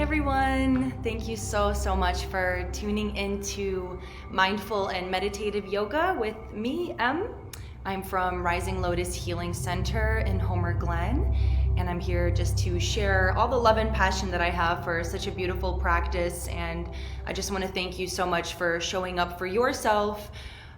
everyone. Thank you so much for tuning into Mindful and Meditative Yoga with me, Em. I'm from Rising Lotus Healing Center in Homer Glen, and I'm here just to share all the love and passion that I have for such a beautiful practice. And I just want to thank you so much for showing up for yourself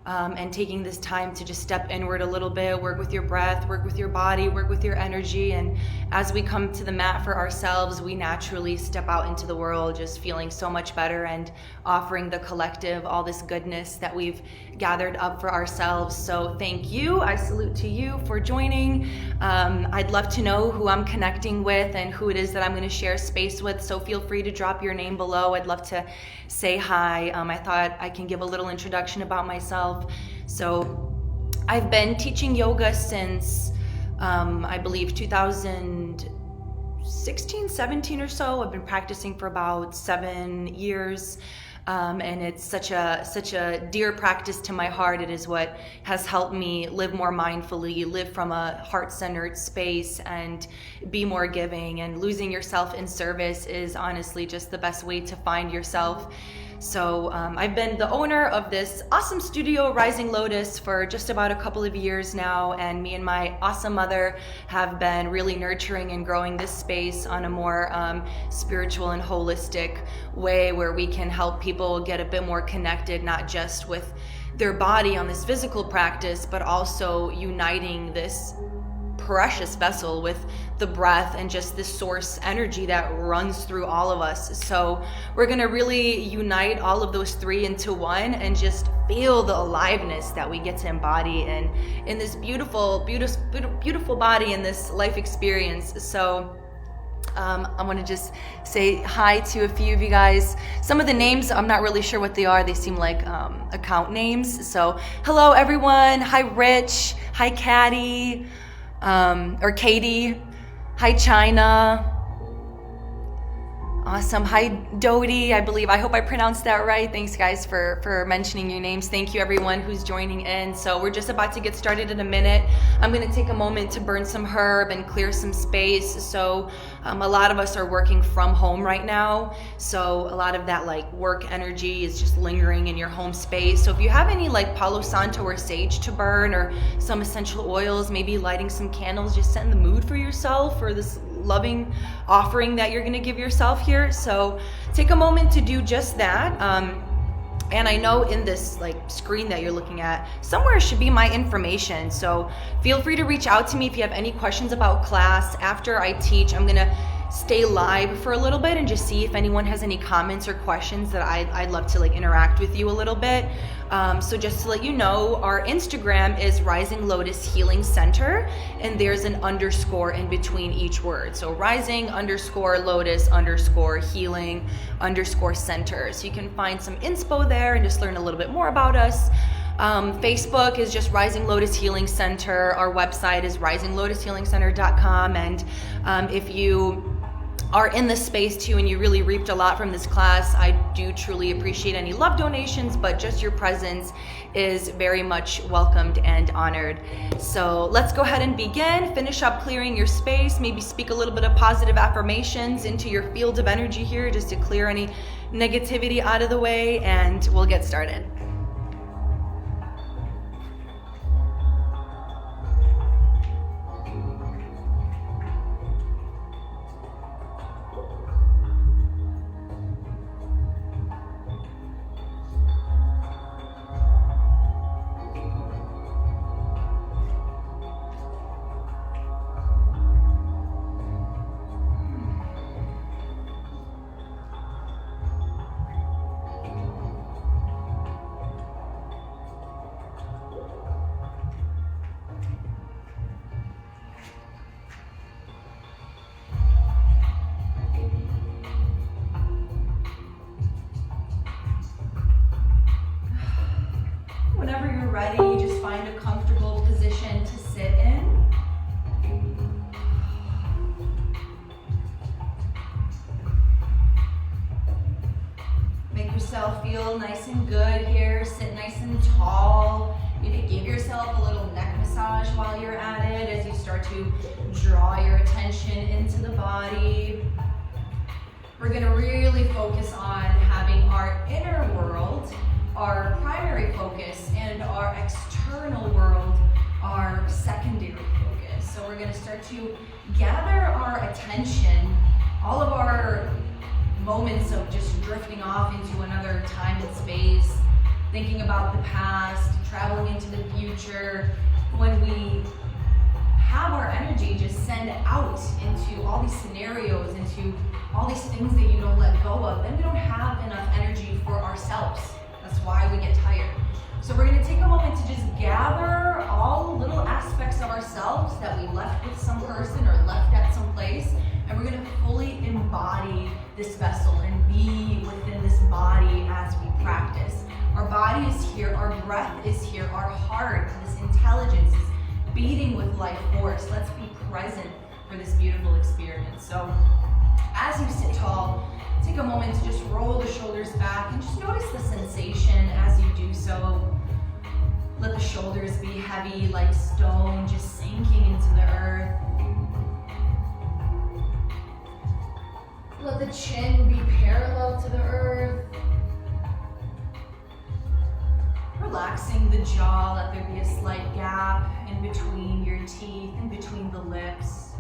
and taking this time to just step inward a little bit, work with your breath, work with your body, work with your energy. And as we come to the mat for ourselves, we naturally step out into the world just feeling so much better and offering the collective all this goodness that we've gathered up for ourselves. So thank you. I salute to you for joining. I'd love to know who I'm connecting with and who it is that I'm going to share space with. So feel free to drop your name below. I'd love to say hi. I thought I can give a little introduction about myself. So I've been teaching yoga since I believe 2016, 17 or so. I've been practicing for about 7 years. And it's such a dear practice to my heart. It is what has helped me live more mindfully, live from a heart-centered space, and be more giving. And losing yourself in service is honestly just the best way to find yourself. So I've been the owner of this awesome studio, Rising Lotus, for just about a couple of years now, and me and my awesome mother have been really nurturing and growing this space on a more spiritual and holistic way, where we can help people get a bit more connected, not just with their body on this physical practice, but also uniting this precious vessel with the breath and just this source energy that runs through all of us. So we're going to really unite all of those three into one and just feel the aliveness that we get to embody in this beautiful body in this life experience. So I want to just say hi to a few of you guys. Some of the names, I'm not really sure what they are. They seem like account names. So hello everyone. Hi Rich. Hi Caddy. Or Katie. Hi China. Awesome. Hi Dodie, I believe. I hope I pronounced that right. Thanks guys for mentioning your names. Thank you everyone who's joining in. So we're just about to get started in a minute. I'm going to take a moment to burn some herb and clear some space. So a lot of us are working from home right now. So a lot of that like work energy is just lingering in your home space. So if you have any like Palo Santo or sage to burn, or some essential oils, maybe lighting some candles, just setting the mood for yourself for this loving offering that you're going to give yourself here. So take a moment to do just that. And I know in this like screen that you're looking at, somewhere should be my information. So feel free to reach out to me if you have any questions about class. After I teach, I'm gonna stay live for a little bit and just see if anyone has any comments or questions that I'd love to like interact with you a little bit. So just to let you know, our Instagram is Rising Lotus Healing Center, and there's an underscore in between each word. So rising_lotus_healing_center. So you can find some inspo there and just learn a little bit more about us. Facebook is just Rising Lotus Healing Center. Our website is risinglotushealingcenter.com. And if you are in this space too and you really reaped a lot from this class, I do truly appreciate any love donations, but just your presence is very much welcomed and honored. So let's go ahead and begin. Finish up clearing your space, maybe speak a little bit of positive affirmations into your field of energy here just to clear any negativity out of the way, and we'll get started. Whenever you're ready, just find a comfortable position to sit in. Make yourself feel nice and good here. Sit nice and tall. Maybe give yourself a little neck massage while you're at it as you start to draw your attention into the body. We're gonna really focus on having our inner world our primary focus and our external world our secondary focus. So we're gonna start to gather our attention, all of our moments of just drifting off into another time and space, thinking about the past, traveling into the future. When we have our energy just send out into all these scenarios, into all these things that you don't let go of, then we don't have enough energy for ourselves. That's why we get tired. So we're gonna take a moment to just gather all little aspects of ourselves that we left with some person or left at some place, and we're gonna fully embody this vessel and be within this body as we practice. Our body is here, our breath is here, our heart, this intelligence is beating with life force. Let's be present for this beautiful experience. So as you sit tall, take a moment to just roll the shoulders back and just notice the sensation as you do so. Let the shoulders be heavy like stone, just sinking into the earth. Let the chin be parallel to the earth. Relaxing the jaw, let there be a slight gap in between your teeth, in between the lips.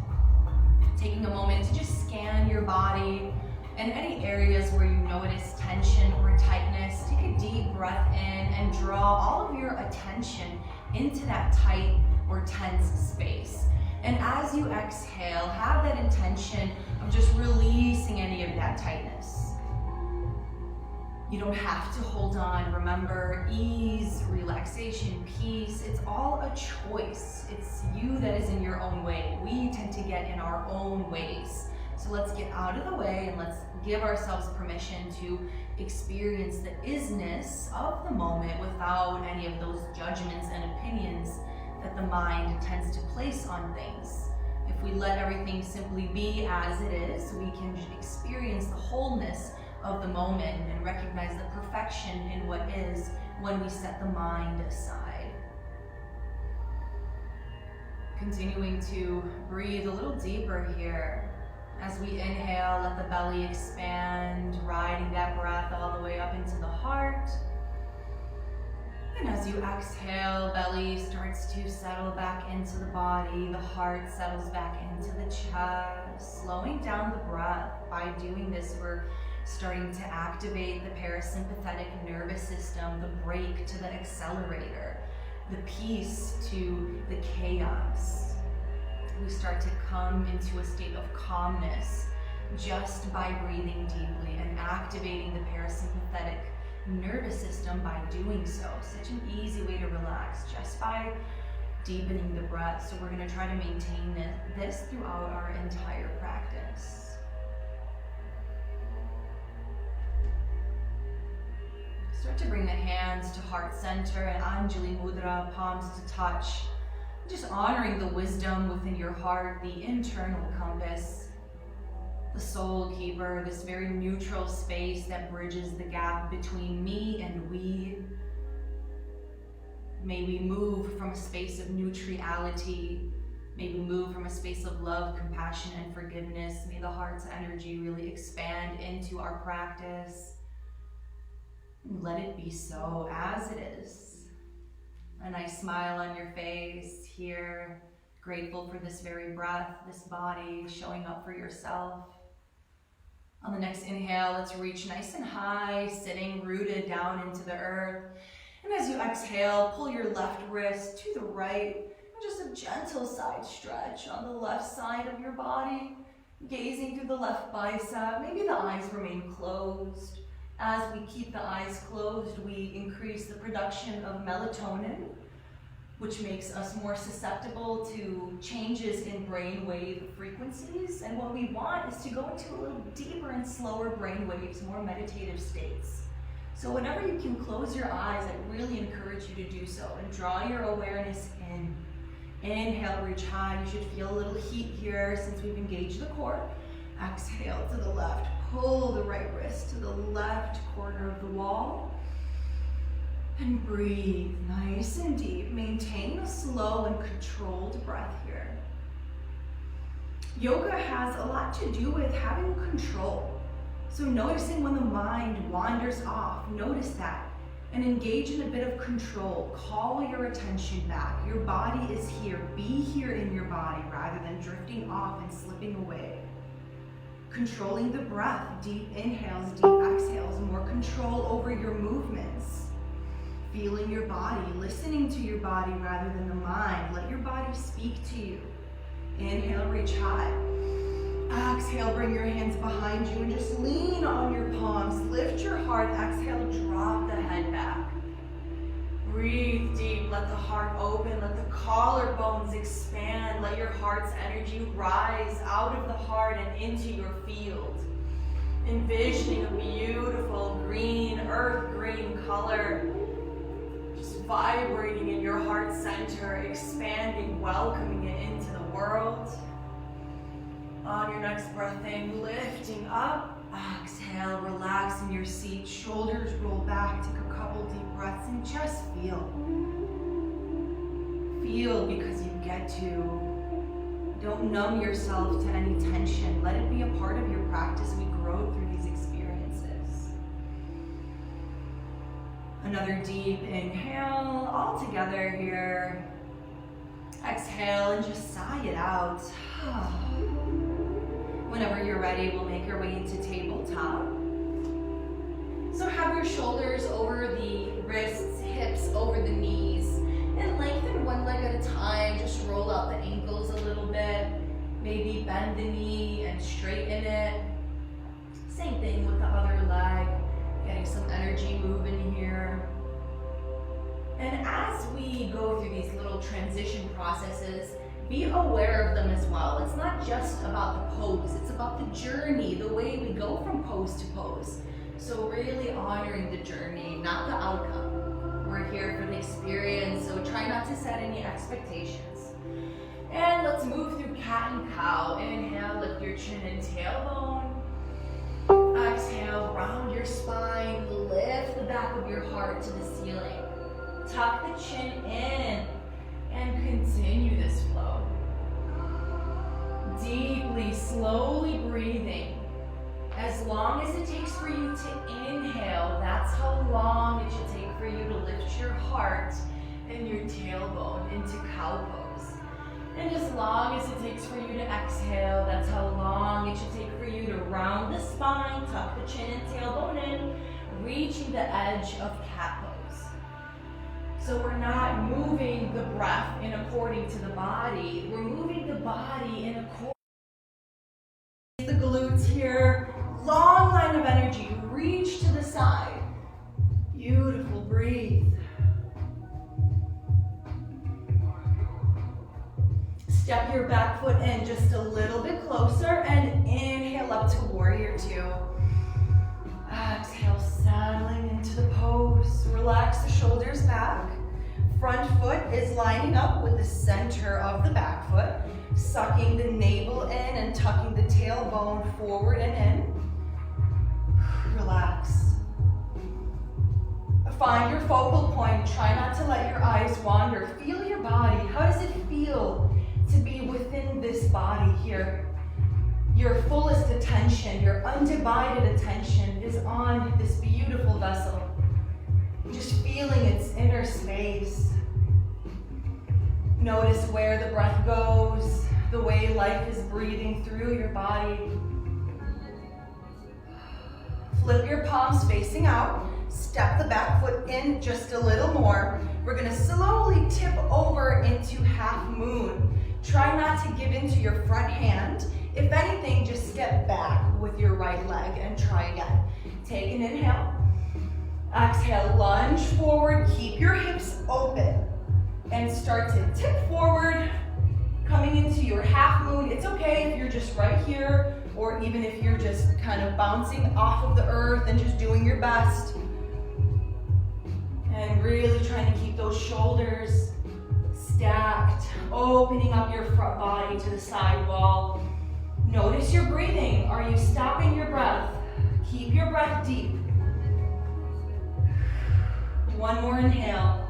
Taking a moment to just scan your body and any areas where you notice tension or tightness. Take a deep breath in and draw all of your attention into that tight or tense space. And as you exhale, have that intention of just releasing any of that tightness. You don't have to hold on. Remember, ease, relaxation, peace, it's all a choice. It's you that is in your own way. We tend to get in our own ways. So let's get out of the way and let's give ourselves permission to experience the isness of the moment without any of those judgments and opinions that the mind tends to place on things. If we let everything simply be as it is, we can experience the wholeness of the moment and recognize the perfection in what is when we set the mind aside. Continuing to breathe a little deeper here. As we inhale, let the belly expand, riding that breath all the way up into the heart. And as you exhale, belly starts to settle back into the body, the heart settles back into the chest, slowing down the breath. By doing this, we're starting to activate the parasympathetic nervous system, the brake to the accelerator, the peace to the chaos. We start to come into a state of calmness just by breathing deeply and activating the parasympathetic nervous system by doing so. Such an easy way to relax just by deepening the breath. So we're going to try to maintain this throughout our entire practice. Start to bring the hands to heart center and Anjali Mudra, palms to touch. Just honoring the wisdom within your heart, the internal compass, the soul keeper, this very neutral space that bridges the gap between me and we. May we move from a space of neutrality. May we move from a space of love, compassion, and forgiveness. May the heart's energy really expand into our practice. And let it be so as it is. A nice smile on your face here, grateful for this very breath, this body, showing up for yourself. On the next inhale, let's reach nice and high, sitting rooted down into the earth. And as you exhale, pull your left wrist to the right, and just a gentle side stretch on the left side of your body, gazing through the left bicep. Maybe the eyes remain closed. As we keep the eyes closed, we increase the production of melatonin, which makes us more susceptible to changes in brainwave frequencies. And what we want is to go into a little deeper and slower brainwaves, more meditative states. So whenever you can close your eyes, I really encourage you to do so and draw your awareness in. Inhale, reach high. You should feel a little heat here since we've engaged the core. Exhale to the left. Pull the right wrist to the left corner of the wall. And breathe nice and deep. Maintain a slow and controlled breath here. Yoga has a lot to do with having control. So noticing when the mind wanders off, notice that. And engage in a bit of control. Call your attention back. Your body is here. Be here in your body rather than drifting off and slipping away. Controlling the breath. Deep inhales, deep exhales. More control over your movements. Feeling your body. Listening to your body rather than the mind. Let your body speak to you. Inhale, reach high. Exhale, bring your hands behind you and just lean on your palms. Lift your heart. Exhale, drop the head back. Breathe deep. Let the heart open. Let the collarbones expand. Let your heart's energy rise out of the heart and into your field. Envisioning a beautiful green, earth green color. Just vibrating in your heart center, expanding, welcoming it into the world. On your next breath in, lifting up. Exhale, relax in your seat. Shoulders roll back. Take a couple deep breaths and just feel. Feel because you get to. Don't numb yourself to any tension. Let it be a part of your practice. We grow through these experiences. Another deep inhale, all together here. Exhale and just sigh it out. Whenever you're ready, we'll make our way into tabletop. So have your shoulders over the wrists, hips over the knees, and lengthen one leg at a time. Just roll out the ankles a little bit. Maybe bend the knee and straighten it. Same thing with the other leg. Getting some energy moving here. And as we go through these little transition processes, be aware of them as well. It's not just about the pose, it's about the journey, the way we go from pose to pose. So really honoring the journey, not the outcome. We're here for the experience, so try not to set any expectations. And let's move through cat and cow. Inhale, lift your chin and tailbone. Exhale, round your spine, lift the back of your heart to the ceiling. Tuck the chin in and continue this flow. Deeply, slowly breathing. As long as it takes for you to inhale, that's how long it should take for you to lift your heart and your tailbone into cow pose. And as long as it takes for you to exhale, that's how long it should take for you to round the spine, tuck the chin and tailbone in, reaching the edge of cat pose. So we're not moving the breath in according to the body, we're moving the body in according to the glutes here. Long line of energy, reach to the side. Beautiful, breathe. Step your back foot in just a little bit closer and inhale up to warrior two. Exhale, settling into the pose. Relax the shoulders back. Front foot is lining up with the center of the back foot. Sucking the navel in and tucking the tailbone forward and in. Relax. Find your focal point. Try not to let your eyes wander. Feel your body. How does it feel to be within this body here? Your fullest attention, your undivided attention is on this beautiful vessel. Just feeling its inner space. Notice where the breath goes, the way life is breathing through your body. Flip your palms facing out. Step the back foot in just a little more. We're going to slowly tip over into half moon. Try not to give into your front hand. If anything, just step back with your right leg and try again. Take an inhale. Exhale, lunge forward. Keep your hips open. And start to tip forward, coming into your half moon. It's okay if you're just right here, or even if you're just kind of bouncing off of the earth and just doing your best. And really trying to keep those shoulders stacked, opening up your front body to the side wall. Notice your breathing. Are you stopping your breath? Keep your breath deep. One more inhale.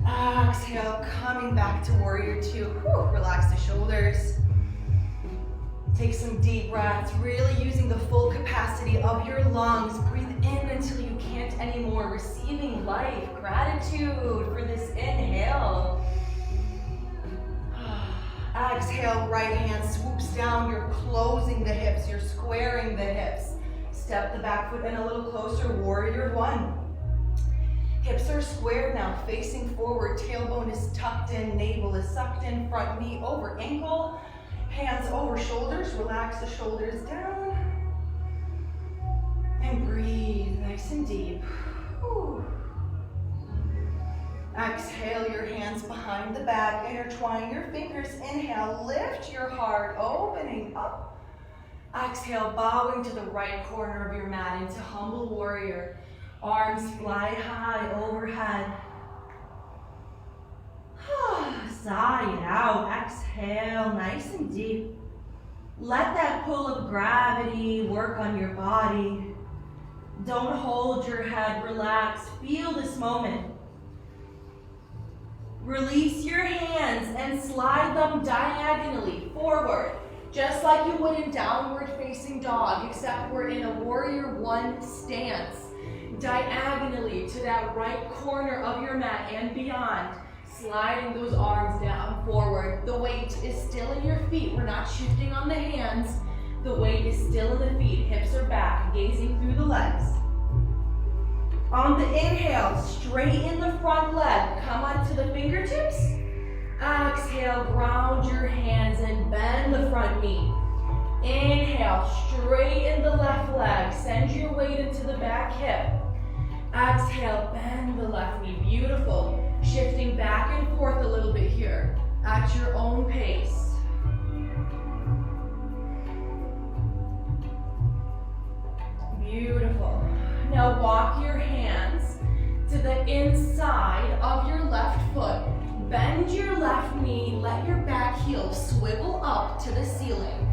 Exhale, coming back to warrior two. Whew, relax the shoulders. Take some deep breaths, really using the full capacity of your lungs. Breathe in until you can't anymore. Receiving life, gratitude for this inhale. Exhale, right hand swoops down. You're closing the hips, you're squaring the hips. Step the back foot in a little closer, warrior one. Hips are squared now, facing forward. Tailbone is tucked in, navel is sucked in, front knee over ankle. Hands over shoulders, relax the shoulders down. And breathe nice and deep. Whew. Exhale, your hands behind the back, intertwine your fingers. Inhale, lift your heart, opening up. Exhale, bowing to the right corner of your mat into humble warrior. Arms fly high overhead. Sigh it out. Exhale, nice and deep. Let that pull of gravity work on your body. Don't hold your head, relax. Feel this moment. Release your hands and slide them diagonally forward, just like you would in downward facing dog, except we're in a warrior one stance. Diagonally to that right corner of your mat and beyond. Sliding those arms down, forward. The weight is still in your feet. We're not shifting on the hands. The weight is still in the feet. Hips are back, gazing through the legs. On the inhale, straighten the front leg. Come onto the fingertips. Exhale, ground your hands and bend the front knee. Inhale, straighten the left leg. Send your weight into the back hip. Exhale, bend the left knee. Beautiful. Shifting back and forth a little bit here at your own pace. Beautiful. Now walk your hands to the inside of your left foot. Bend your left knee, let your back heel swivel up to the ceiling.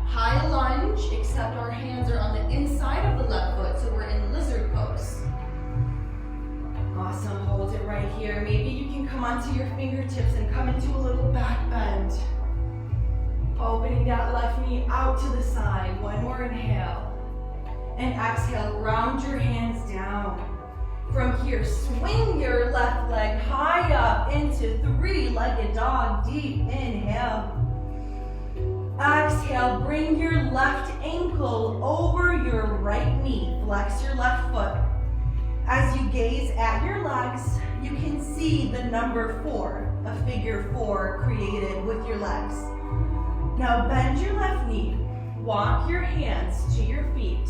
High lunge, except our hands are on the inside of the left foot, so we're in lizard pose. Awesome, hold it right here. Maybe you can come onto your fingertips and come into a little back bend. Opening that left knee out to the side. One more inhale. And exhale, ground your hands down. From here, swing your left leg high up into three-legged dog. Deep inhale. Exhale, bring your left ankle over your right knee. Flex your left foot. As you gaze at your legs, you can see the number 4, a figure 4 created with your legs. Now bend your left knee. Walk your hands to your feet.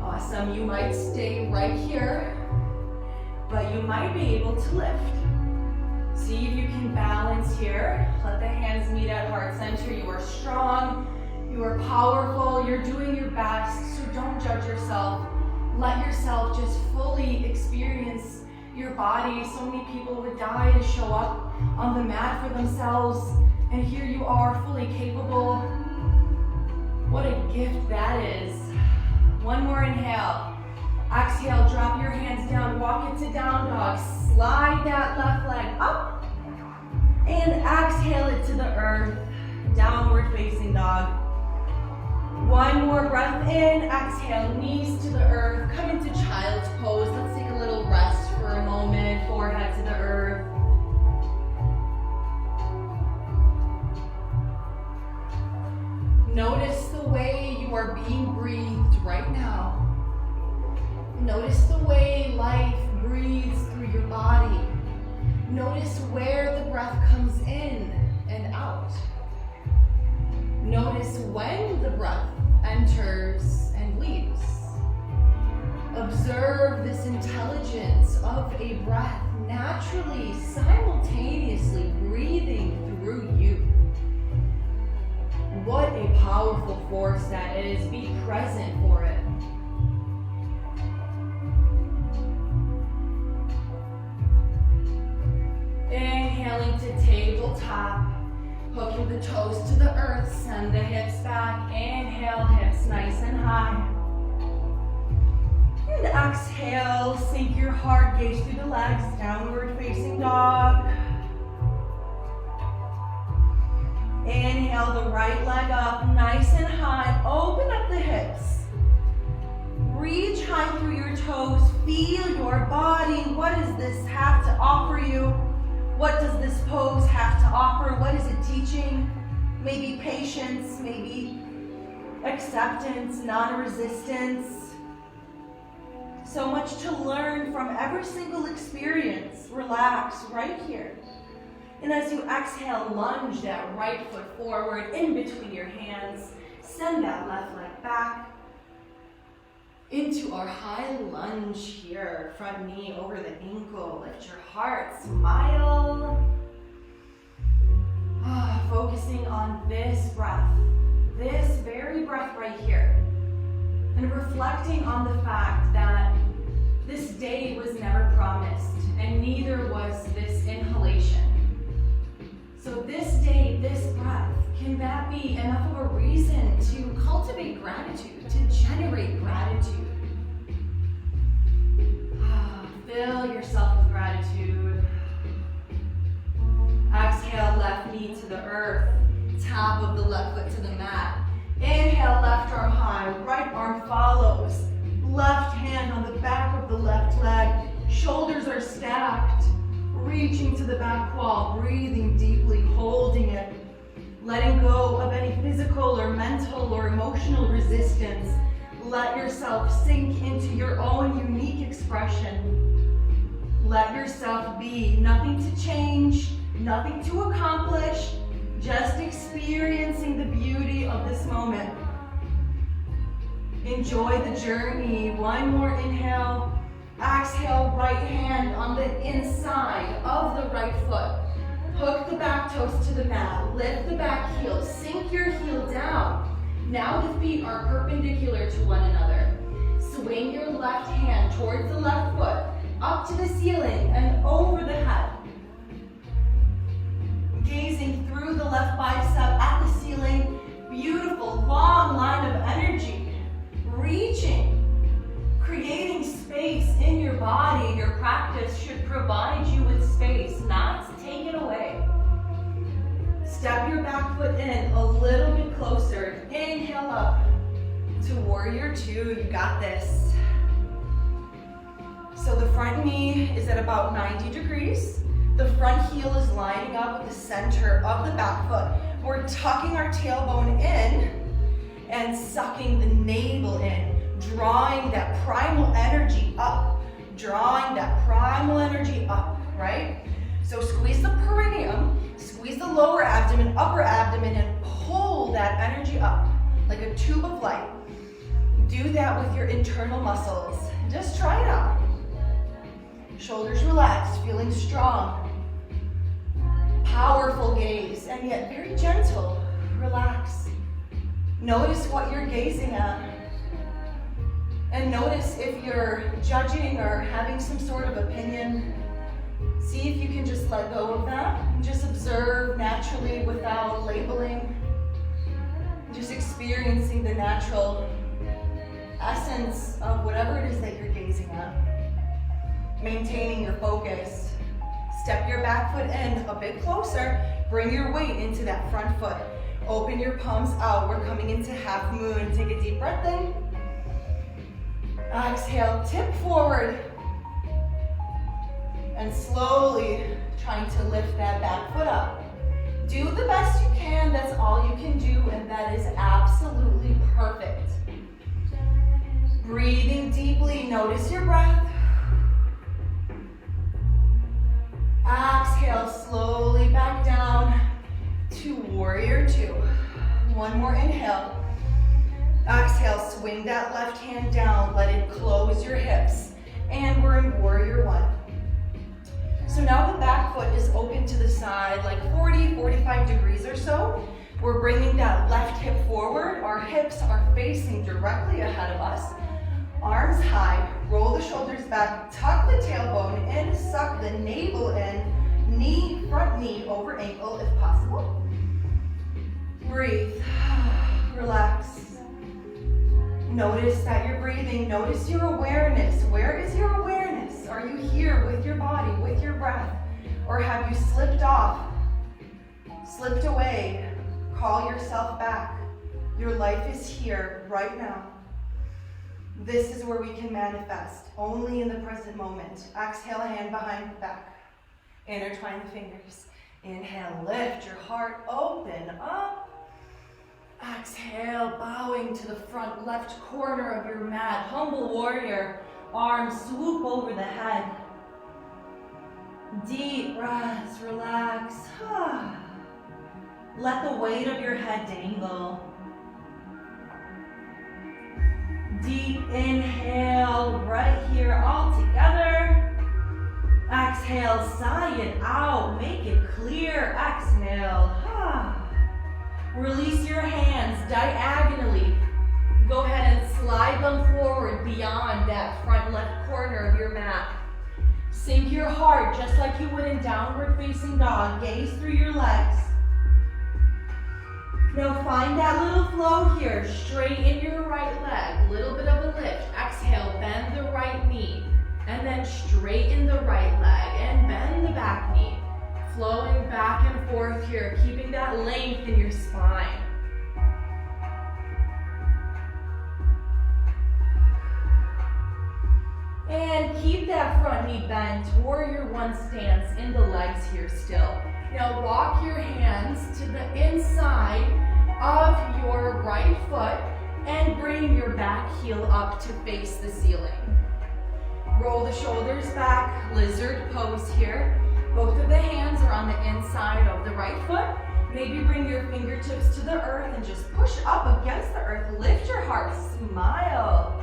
Awesome. You might stay right here, but you might be able to lift. See if you can balance here. Let the hands meet at heart center. You are strong. You are powerful. You're doing your best, so don't judge yourself. Let yourself just fully experience your body. So many people would die to show up on the mat for themselves, and here you are, fully capable. What a gift that is. One more inhale. Exhale, drop your hands down, walk into down dog. Slide that left leg up, and exhale it to the earth. Downward facing dog. One more breath in, exhale, knees to the earth. Come into child's pose. Let's take a little rest for a moment, forehead to the earth. Notice the way you are being breathed right now. Notice the way life breathes through your body. Notice where the breath comes in and out. Notice when the breath enters and leaves. Observe this intelligence of a breath naturally, simultaneously breathing through you. What a powerful force that is. Be present for it. Inhaling to tabletop. Hooking the toes to the earth, send the hips back. Inhale, hips nice and high. And exhale, sink your heart, gaze through the legs, downward facing dog. Inhale. inhale the right leg up nice and high. Open up the hips. Reach high through your toes. Feel your body. What does this have to offer you? What does this pose have to offer? What is it teaching? Maybe patience, maybe acceptance, non-resistance. So much to learn from every single experience. Relax right here. And as you exhale, lunge that right foot forward in between your hands. Send that left leg back into our high lunge here. Front knee over the ankle. Lift your heart. Smile. Focusing on this breath. This very breath right here. And reflecting on the fact that this day was never promised, and neither was this inhalation. So this day, this breath, can that be enough of a reason to cultivate gratitude, to generate gratitude? Fill yourself with gratitude. Exhale, left knee to the earth, top of the left foot to the mat. Inhale, left arm high, right arm follows. Left hand on the back of the left leg. Shoulders are stacked. Reaching to the back wall, breathing deeply, holding it. Letting go of any physical or mental or emotional resistance. Let yourself sink into your own unique expression. Let yourself be. Nothing to change, nothing to accomplish, just experiencing the beauty of this moment. Enjoy the journey. One more inhale. Exhale, right hand on the inside of the right foot. Hook the back toes to the mat. Lift the back heel. Sink your heel down. Now the feet are perpendicular to one another. Swing your left hand towards the left foot, up to the ceiling and over the head. Gazing through the left bicep at the ceiling. Beautiful, long line of energy. Reaching. Creating space in your body. Your practice should provide you with space, not take it away. Step your back foot in a little bit closer. Inhale up to warrior two. You got this. So the front knee is at about 90 degrees. The front heel is lining up with the center of the back foot. We're tucking our tailbone in and sucking the navel in, drawing that primal energy up, right? So squeeze the perineum, squeeze the lower abdomen, upper abdomen, and pull that energy up like a tube of light. Do that with your internal muscles. Just try it out. Shoulders relaxed, feeling strong. Powerful gaze, and yet very gentle. Relax. Notice what you're gazing at. And notice if you're judging or having some sort of opinion. See if you can just let go of that. And just observe naturally without labeling. Just experiencing the natural essence of whatever it is that you're gazing at. Maintaining your focus. Step your back foot in a bit closer. Bring your weight into that front foot. Open your palms out. We're coming into half moon. Take a deep breath in. Exhale, tip forward. And slowly trying to lift that back foot up. Do the best you can. That's all you can do, and that is absolutely perfect. Breathing deeply. Notice your breath. Exhale, slowly back down to warrior two. One more inhale. Exhale, swing that left hand down. Let it close your hips. And we're in warrior one. So now the back foot is open to the side, like 40, 45 degrees or so. We're bringing that left hip forward. Our hips are facing directly ahead of us. Arms high, roll the shoulders back, tuck the tailbone in, suck the navel in, knee, front knee over ankle if possible. Breathe, relax. Notice that you're breathing, notice your awareness. Where is your awareness? Are you here with your body, with your breath? Or have you slipped off, slipped away, Call yourself back. Your life is here right now. This is where we can manifest, only in the present moment. Exhale, hand behind the back. Intertwine the fingers. Inhale, lift your heart open up. Exhale, bowing to the front left corner of your mat. Humble warrior, arms swoop over the head. Deep breaths, relax. Let the weight of your head dangle. Deep inhale, right here, all together. Exhale, sigh it out, make it clear. Exhale. Release your hands diagonally. Go ahead and slide them forward beyond that front left corner of your mat. Sink your heart just like you would in downward facing dog. Gaze through your legs. Now find that little flow here. Straighten your right leg. Little bit of a lift. Exhale, bend the right knee. And then straighten the right leg and bend the back knee. Flowing back and forth here, keeping that length in your spine. And keep that front knee bent. Warrior one stance in the legs here still. Now walk your hands to the inside of your right foot and bring your back heel up to face the ceiling. Roll the shoulders back, lizard pose here. Both of the hands are on the inside of the right foot. Maybe bring your fingertips to the earth and just push up against the earth. Lift your heart, smile.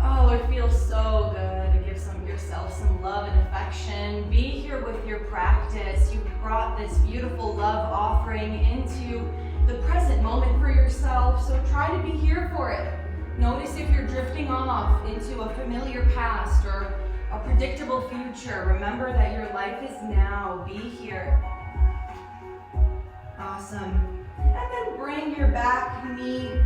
Oh, it feels so good to give yourself some love and affection. Be here with your practice. You brought this beautiful love offering into the present moment for yourself, so try to be here for it. Notice if you're drifting off into a familiar past or a predictable future. Remember that your life is now. Be here. Awesome. And then bring your back knee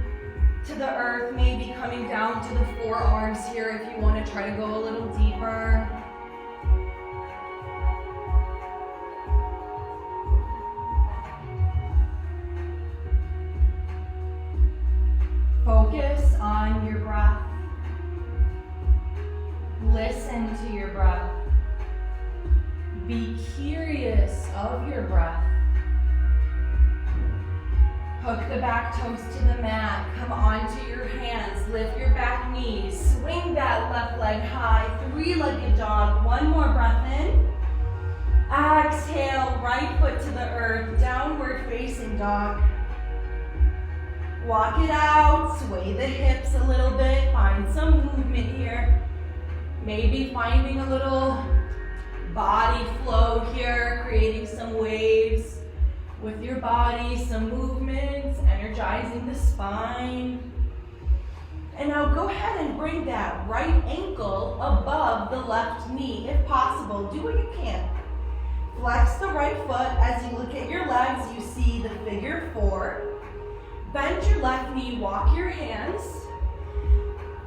to the earth, maybe coming down to the forearms here if you want to try to go a little deeper. Focus on your breath. Listen to your breath. Be curious of your breath. Hook the back toes to the mat. Come onto your hands. Lift your back knees. Swing that left leg high. Three-legged dog. One more breath in. Exhale, right foot to the earth. Downward facing dog. Walk it out. Sway the hips a little bit. Find some movement here. Maybe finding a little body flow here, creating some waves with your body, some movements, energizing the spine. And now go ahead and bring that right ankle above the left knee, if possible. Do what you can. Flex the right foot. As you look at your legs, you see the figure 4. Bend your left knee, walk your hands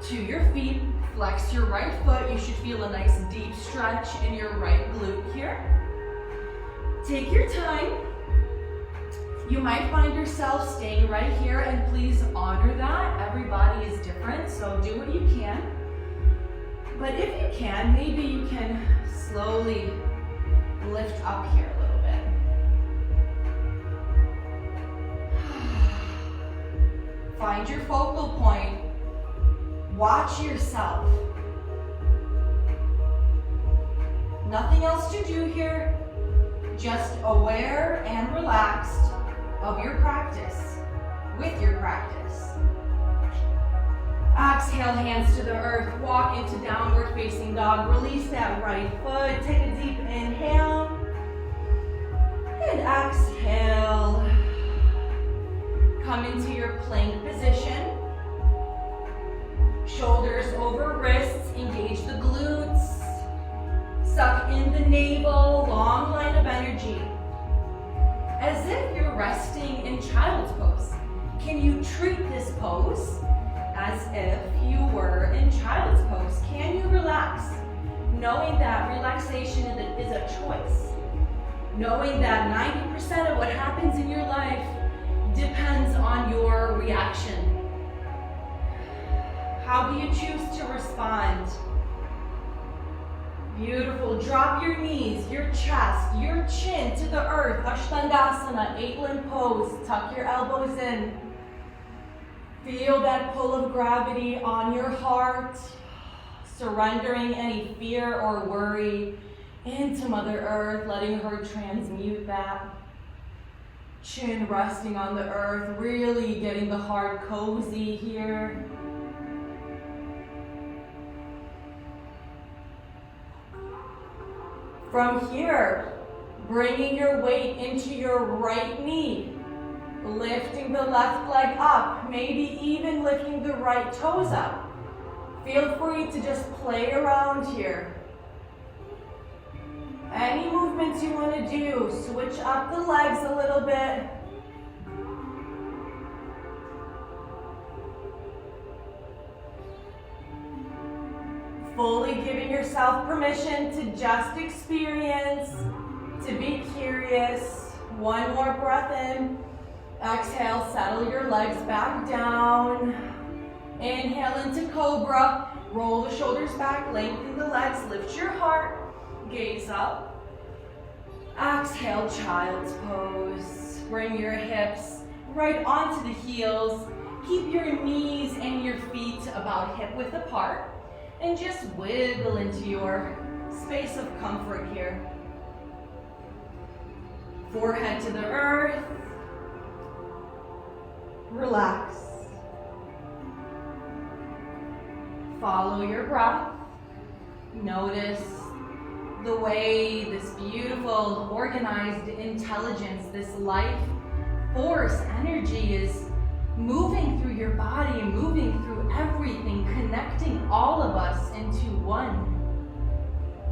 to your feet. Flex your right foot. You should feel a nice deep stretch in your right glute here. Take your time. You might find yourself staying right here, and please honor that. Everybody is different, so do what you can. But if you can, maybe you can slowly lift up here a little bit. Find your focal point. Watch yourself. Nothing else to do here. Just aware and relaxed of your practice, with your practice. Exhale, hands to the earth. Walk into downward facing dog. Release that right foot. Take a deep inhale. And exhale. Come into your plank position. Shoulders over wrists, engage the glutes. Suck in the navel, long line of energy. As if you're resting in child's pose. Can you treat this pose as if you were in child's pose? Can you relax? Knowing that relaxation is a choice. knowing that 90% of what happens in your life depends on your reaction. How do you choose to respond? Beautiful. Drop your knees, your chest, your chin to the earth. Ashtangasana, 8-limb pose. Tuck your elbows in. Feel that pull of gravity on your heart. Surrendering any fear or worry into Mother Earth, letting her transmute that. Chin resting on the earth, really getting the heart cozy here. From here, bringing your weight into your right knee, lifting the left leg up, maybe even lifting the right toes up. Feel free to just play around here. Any movements you want to do, switch up the legs a little bit. Fully giving yourself permission to just experience, to be curious. One more breath in. Exhale, settle your legs back down. Inhale into Cobra. Roll the shoulders back, lengthen the legs, lift your heart. Gaze up. Exhale, child's pose. Bring your hips right onto the heels. Keep your knees and your feet about hip width apart. And just wiggle into your space of comfort here. Forehead to the earth. Relax. Follow your breath. Notice the way this beautiful, organized intelligence, this life force energy is moving through your body, moving through everything, connecting all of us into one.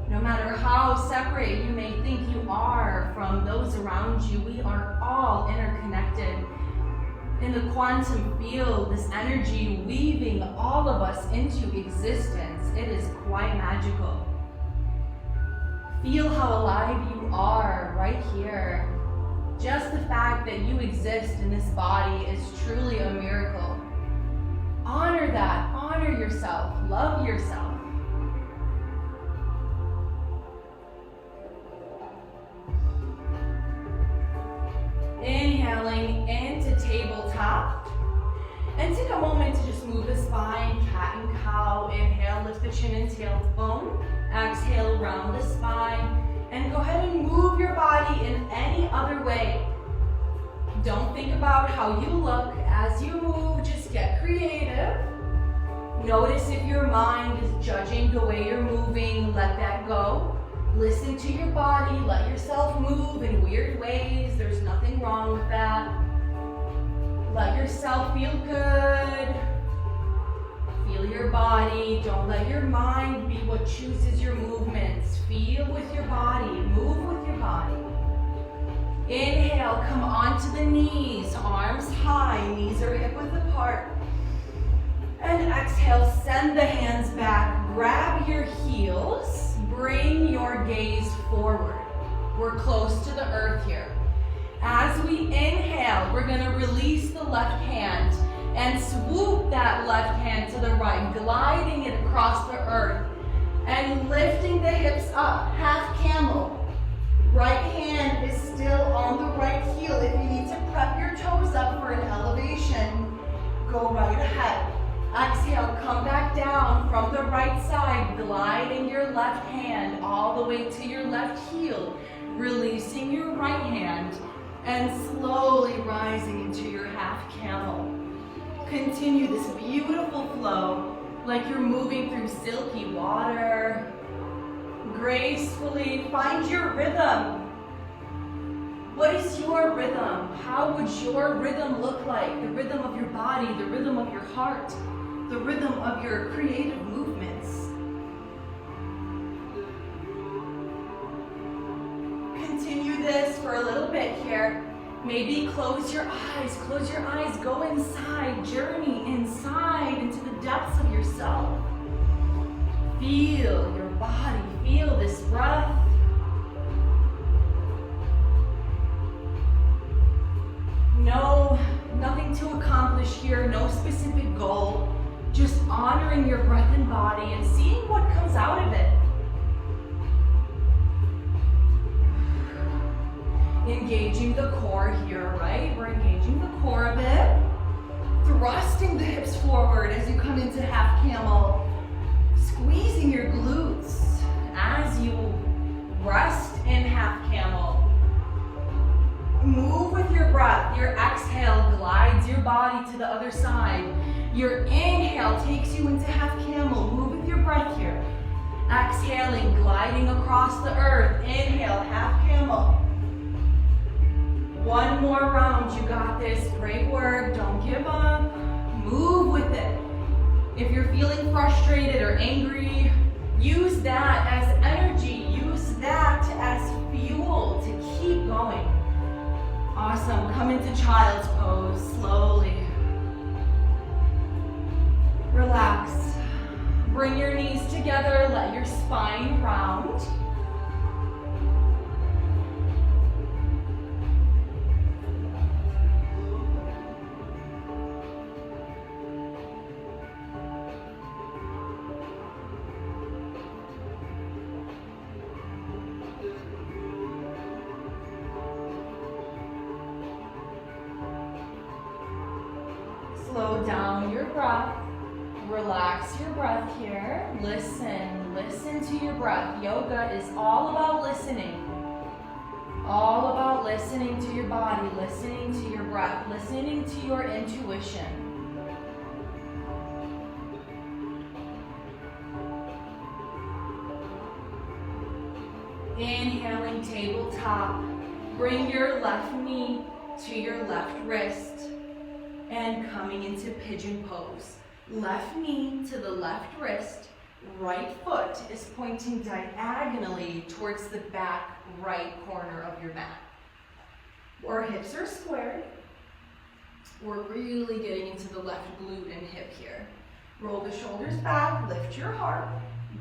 No matter how separate you may think you are from those around you, we are all interconnected. In the quantum field, this energy weaving all of us into existence, it is quite magical. Feel how alive you are right here. Just the fact that you exist in this body is truly a miracle. Honor that, honor yourself, love yourself. Inhaling into tabletop. And take a moment to just move the spine, cat and cow. Inhale, lift the chin and tailbone. Exhale, round the spine. And go ahead and move your body in any other way. Don't think about how you look as you move, just get creative. Notice if your mind is judging the way you're moving, let that go. Listen to your body, let yourself move in weird ways, there's nothing wrong with that. Let yourself feel good. Feel your body, don't let your mind be what chooses your movements. Feel with your body, move with your body. Inhale, come onto the knees, arms high, knees are hip width apart. And exhale, send the hands back, grab your heels, bring your gaze forward. We're close to the earth here. As we inhale, we're gonna release the left hand and swoop that left hand to the right, gliding it across the earth and lifting the hips up, half camel. Right hand is still on the right heel. If you need to prep your toes up for an elevation, go right ahead. Exhale, come back down from the right side, gliding your left hand all the way to your left heel, releasing your right hand and slowly rising into your half camel. Continue this beautiful flow like you're moving through silky water. Gracefully find your rhythm. What is your rhythm? How would your rhythm look like? The rhythm of your body, the rhythm of your heart, the rhythm of your creative movements. Continue this for a little bit here. Maybe close your eyes, go inside, journey inside into the depths of yourself. Feel your body, feel this breath. honoring your breath and body and seeing what comes out of it. Engaging the core here, right? We're engaging the core a bit. Thrusting the hips forward as you come into half camel. Squeezing your glutes as you rest in half camel. Move with your breath. Your exhale glides your body to the other side. Your inhale takes you into half camel. Move with your breath here. Exhaling, gliding across the earth. Inhale, half camel. One more round, you got this. Great work, don't give up. Move with it. If you're feeling frustrated or angry, use that as energy. Use that as fuel to keep going. Awesome, come into child's pose slowly. Relax. Bring your knees together, let your spine round. Slow down your breath. Relax your breath here. Listen to your breath. Yoga is all about listening. All about listening to your body, listening to your breath, listening to your intuition. Inhaling tabletop. Bring your left knee to your left wrist. And coming into pigeon pose. Left knee to the left wrist. Right foot is pointing diagonally towards the back right corner of your mat. Our hips are squared. We're really getting into the left glute and hip here. Roll the shoulders back, lift your heart.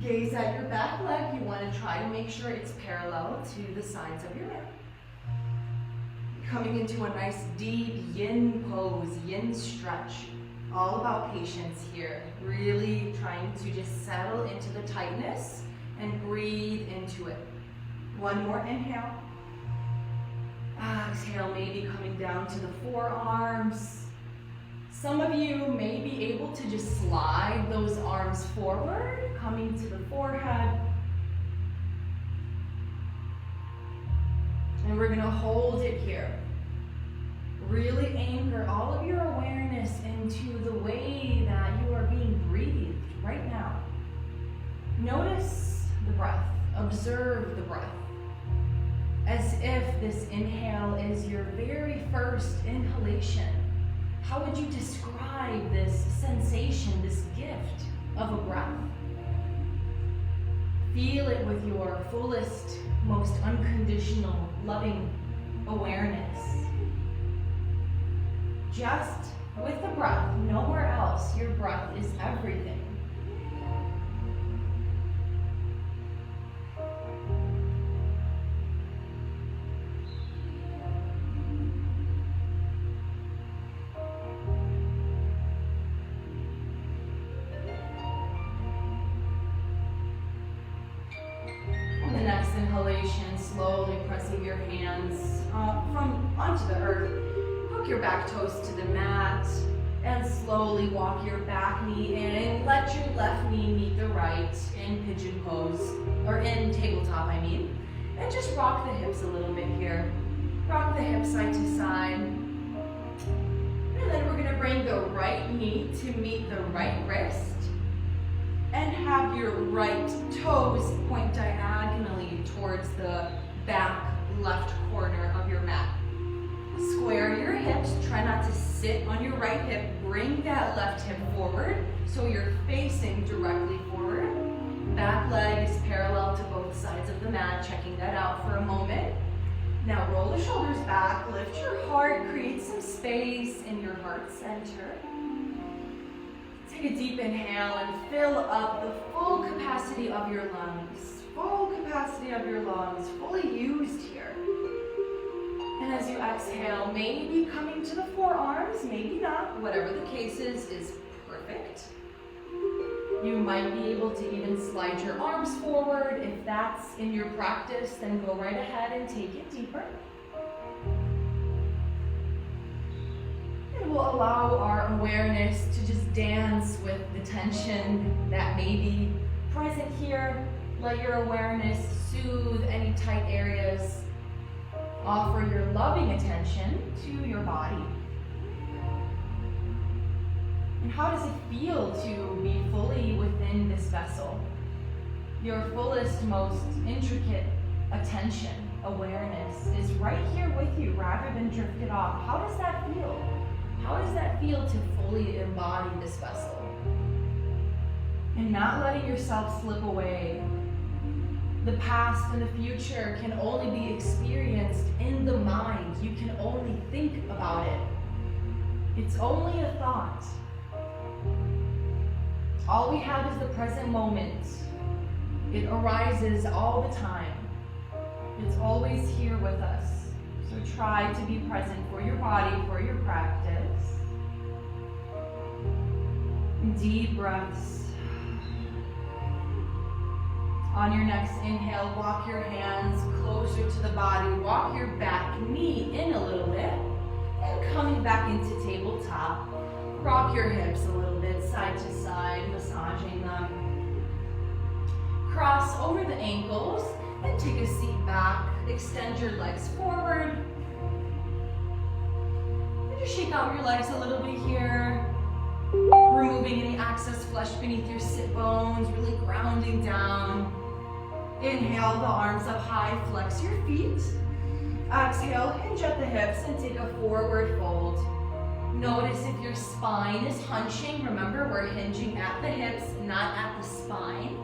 Gaze at your back leg. You want to try to make sure it's parallel to the sides of your mat. Coming into a nice deep yin pose, yin stretch. All about patience here. Really trying to just settle into the tightness and breathe into it. One more inhale. Exhale, maybe coming down to the forearms. Some of you may be able to just slide those arms forward, coming to the forehead. And we're gonna hold it here. Really anchor all of your awareness into the way that you are being breathed right now. Notice the breath. Observe the breath. As if this inhale is your very first inhalation. How would you describe this sensation, this gift of a breath? Feel it with your fullest, most unconditional, loving awareness. Just with the breath, nowhere else. Your breath is everything. On the next inhalation, slowly pressing your hands onto the earth. Hook your back toes to the mat and slowly walk your back knee in. Let your left knee meet the right in pigeon pose, or in tabletop, I mean. And just rock the hips a little bit here. Rock the hips side to side. And then we're gonna bring the right knee to meet the right wrist. And have your right toes point diagonally towards the back left corner of your mat. Square your hips, try not to sit on your right hip. Bring that left hip forward so you're facing directly forward. Back leg is parallel to both sides of the mat, checking that out for a moment. Now roll the shoulders back, lift your heart, create some space in your heart center. Take a deep inhale and fill up the full capacity of your lungs. Full capacity of your lungs, fully used here. And as you exhale, maybe coming to the forearms, maybe not, whatever the case is perfect. You might be able to even slide your arms forward. If that's in your practice, then go right ahead and take it deeper. And we'll allow our awareness to just dance with the tension that may be present here. Let your awareness soothe any tight areas. Offer your loving attention to your body. And how does it feel to be fully within this vessel? Your fullest, most intricate attention, awareness is right here with you rather than drifted off. How does that feel? How does that feel to fully embody this vessel? And not letting yourself slip away. The past and the future can only be experienced in the mind. You can only think about it. It's only a thought. All we have is the present moment. It arises all the time. It's always here with us. So try to be present for your body, for your practice. Deep breaths. On your next inhale, walk your hands closer to the body. Walk your back knee in a little bit. And coming back into tabletop. Rock your hips a little bit, side to side, massaging them. Cross over the ankles and take a seat back. Extend your legs forward. And just shake out your legs a little bit here. Removing any excess flesh beneath your sit bones, really grounding down. Inhale the arms up high, flex your feet. Exhale, hinge at the hips and take a forward fold. Notice if your spine is hunching. Remember, we're hinging at the hips, not at the spine.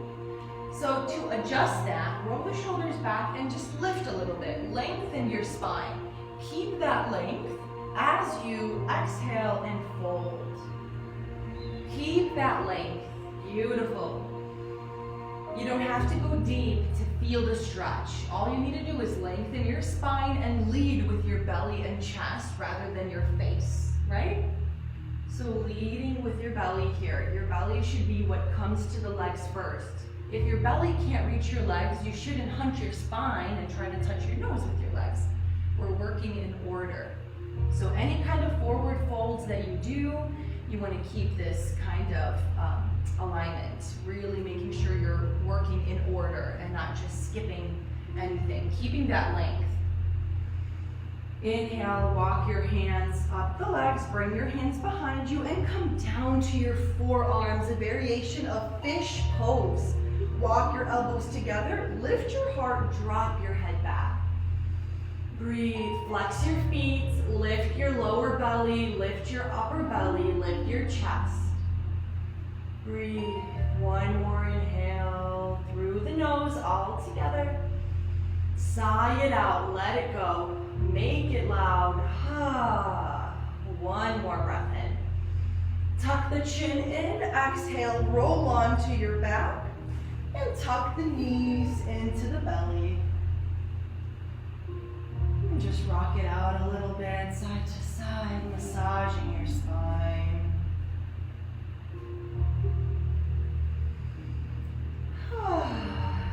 So to adjust that, roll the shoulders back and just lift a little bit. Lengthen your spine. Keep that length as you exhale and fold. Keep that length. Beautiful. You don't have to go deep to feel the stretch. All you need to do is lengthen your spine and lead with your belly and chest rather than your face, right? So leading with your belly here. Your belly should be what comes to the legs first. If your belly can't reach your legs, you shouldn't hunch your spine and try to touch your nose with your legs. We're working in order. So any kind of forward folds that you do, you want to keep this kind of alignment, really making sure you're working in order and not just skipping anything, keeping that length. Inhale, walk your hands up the legs, bring your hands behind you and come down to your forearms, a variation of fish pose. Walk your elbows together, lift your heart, drop your head back. Breathe, flex your feet, lift your lower belly, lift your upper belly, lift your chest. Breathe, one more inhale through the nose all together. Sigh it out, let it go. Make it loud. One more breath in. Tuck the chin in, exhale, roll onto your back, and tuck the knees into the belly. And just rock it out a little bit, side to side, massaging your spine.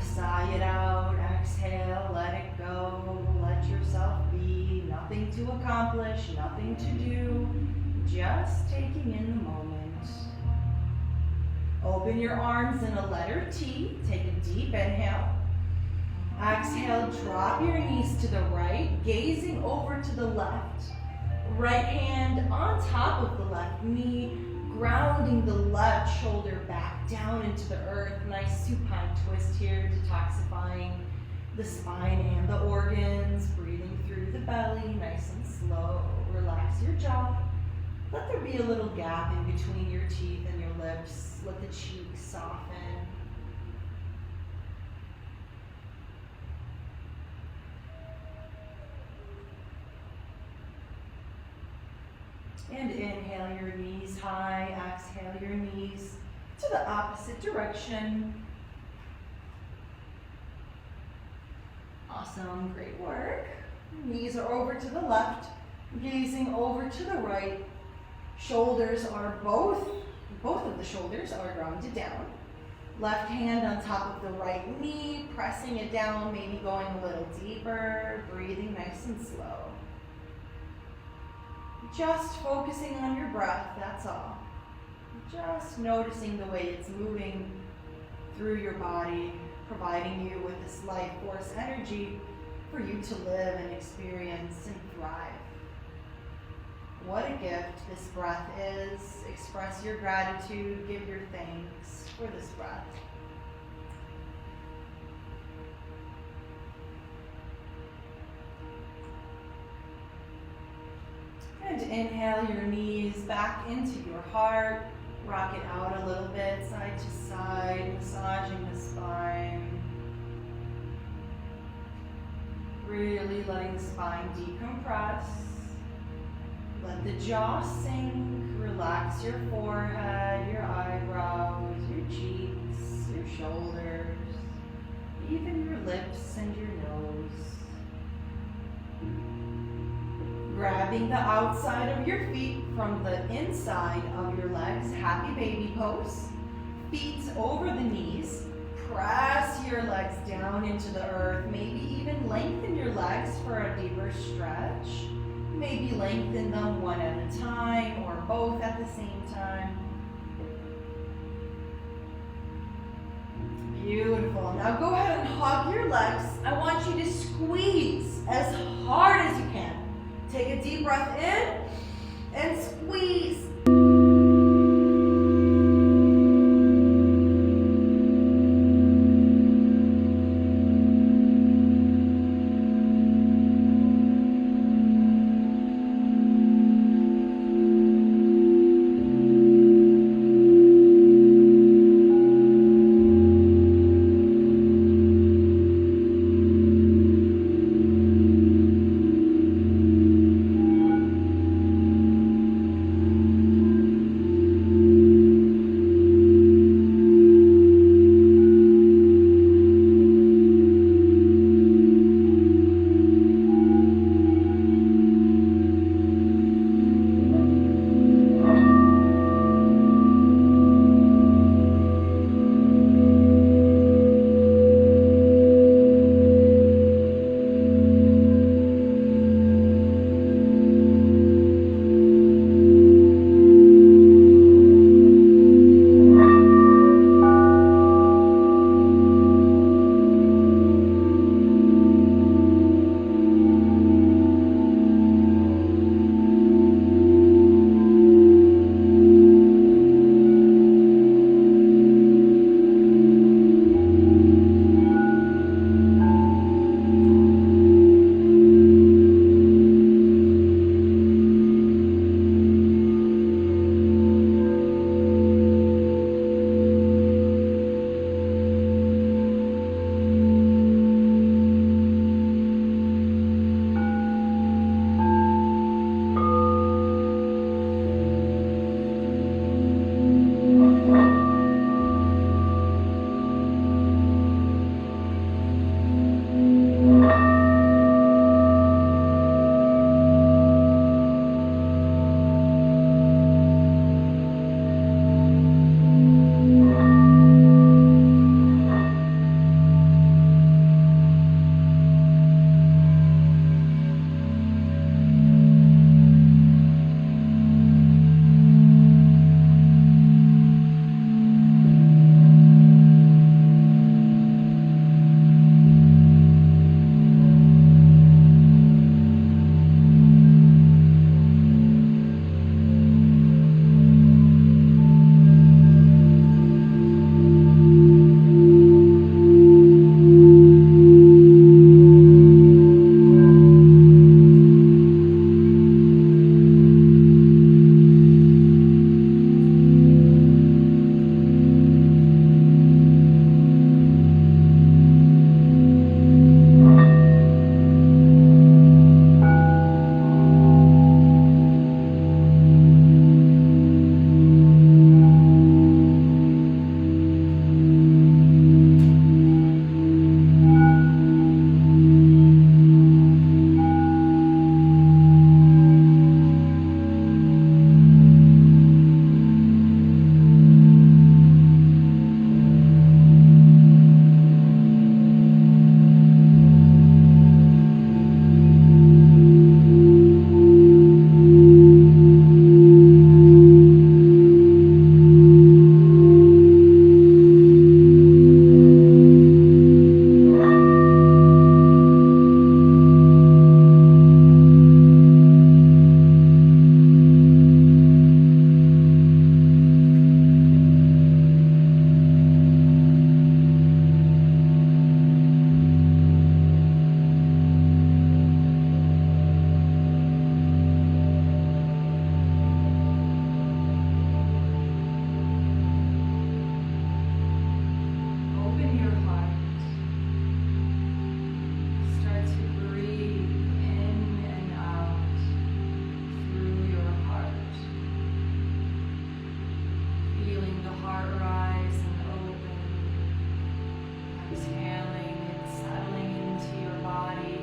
Sigh it out, exhale, let it go, let yourself be. Nothing to accomplish, nothing to do, just taking in the moment. Open your arms in a letter T, take a deep inhale. Exhale, drop your knees to the right, gazing over to the left. Right hand on top of the left knee, grounding the left shoulder back down into the earth. Nice supine twist here, detoxifying the spine and the organs. Breathing through the belly, nice and slow. Relax your jaw. Let there be a little gap in between your teeth and your lips. Let the cheeks soften. And inhale your knees high, exhale your knees to the opposite direction. Awesome, great work. Knees are over to the left, gazing over to the right. Shoulders are both Both of the shoulders are grounded down. Left hand on top of the right knee, pressing it down, maybe going a little deeper, breathing nice and slow. Just focusing on your breath, that's all. Just noticing the way it's moving through your body, providing you with this life force energy for you to live and experience and thrive. What a gift this breath is. Express your gratitude, give your thanks for this breath. And inhale your knees back into your heart. Rock it out a little bit, side to side, massaging the spine. Really letting the spine decompress. Let the jaw sink. Relax your forehead, your eyebrows, your cheeks, your shoulders, even your lips and your nose. Grabbing the outside of your feet from the inside of your legs, happy baby pose. Feet over the knees. Press your legs down into the earth. Maybe even lengthen your legs for a deeper stretch. Maybe lengthen them one at a time or both at the same time. Beautiful. Now go ahead and hug your legs. I want you to squeeze as hard as you can. Take a deep breath in and squeeze. exhaling and settling into your body,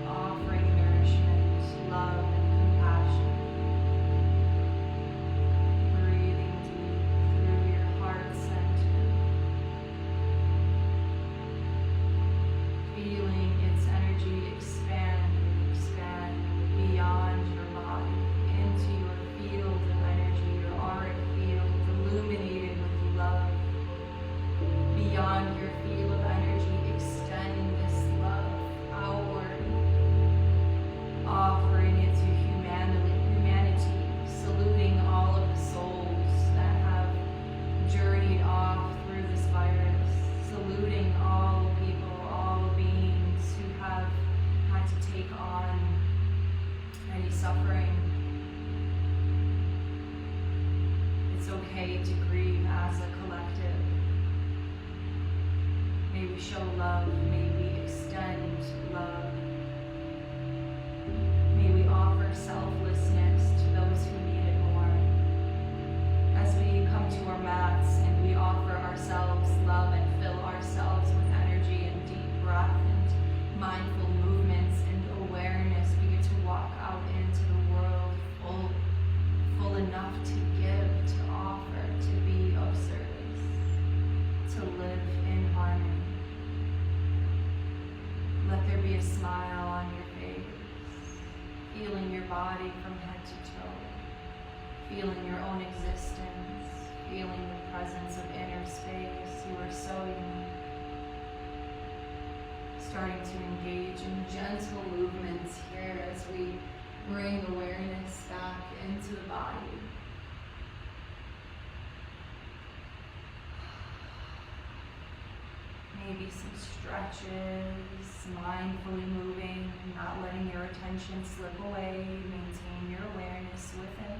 offering nourishment, love, and compassion. Breathing deep through your heart center. Feeling its energy expand beyond your body, into your field of energy, your auric field, illuminated with love. Beyond your field of energy, extend this love outward, offering it to humanity, saluting all of the souls that have journeyed off through this virus, saluting all people, all beings who have had to take on any suffering. It's okay to grieve as a collective. May we show love, may we extend love. May we offer selflessness to those who need it more. As we come to our mats and we offer ourselves love and fill ourselves with energy and deep breath and mindful movements and awareness, we get to walk out into the world full enough to give, to offer, to be of service, to live in harmony. Let there be a smile on your face, feeling your body from head to toe, feeling your own existence, feeling the presence of inner space. You are so unique. Starting to engage in gentle movements here as we bring awareness back into the body. Maybe some stretches, mindfully moving, not letting your attention slip away. Maintain your awareness within.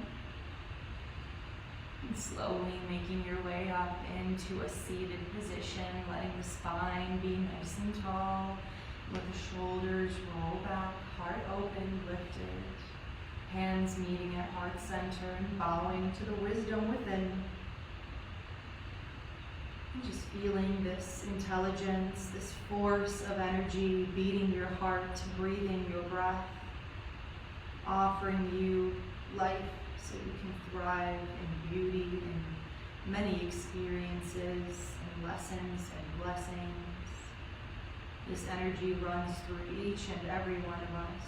And slowly making your way up into a seated position, letting the spine be nice and tall. Let the shoulders roll back, heart open, lifted. Hands meeting at heart center and bowing to the wisdom within. And just feeling this intelligence, this force of energy beating your heart, breathing your breath, offering you life so you can thrive in beauty and many experiences and lessons and blessings. This energy runs through each and every one of us.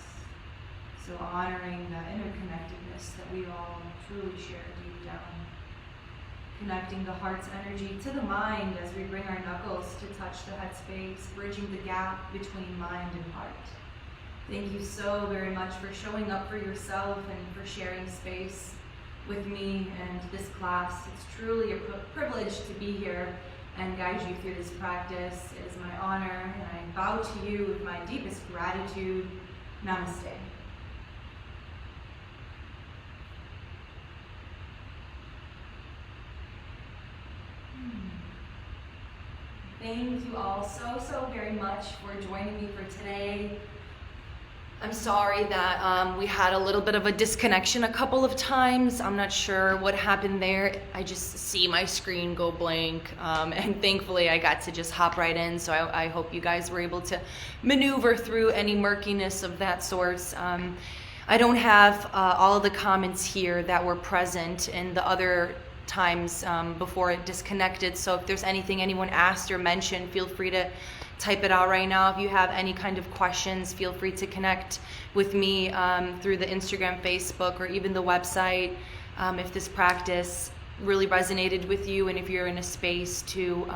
So honoring that interconnectedness that we all truly share deep down. Connecting the heart's energy to the mind as we bring our knuckles to touch the headspace, bridging the gap between mind and heart. Thank you so very much for showing up for yourself and for sharing space with me and this class. It's truly a privilege to be here and guide you through this practice. It is my honor, and I bow to you with my deepest gratitude. Namaste. Thank you all so very much for joining me for today. I'm sorry that we had a little bit of a disconnection a couple of times. I'm not sure what happened there. I just see my screen go blank, and thankfully I got to just hop right in, so I hope you guys were able to maneuver through any murkiness of that sort. I don't have all of the comments here that were present in the other times before it disconnected, so if there's anything anyone asked or mentioned, feel free to type it out right now. If you have any kind of questions, feel free to connect with me through the Instagram, Facebook, or even the website. If this practice really resonated with you, and if you're in a space to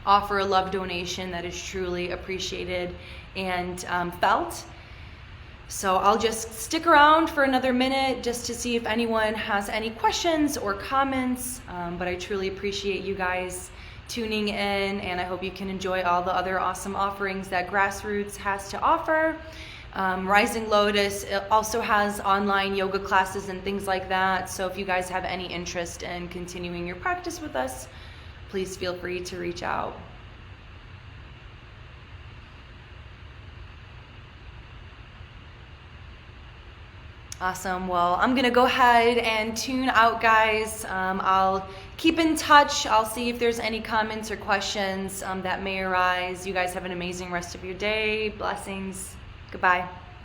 offer a love donation, that is truly appreciated and felt. So I'll just stick around for another minute just to see if anyone has any questions or comments, but I truly appreciate you guys tuning in, and I hope you can enjoy all the other awesome offerings that Grassroots has to offer. Rising Lotus also has online yoga classes and things like that, so if you guys have any interest in continuing your practice with us, please feel free to reach out. Awesome. Well, I'm going to go ahead and tune out, guys. I'll keep in touch. I'll see if there's any comments or questions that may arise. You guys have an amazing rest of your day. Blessings. Goodbye.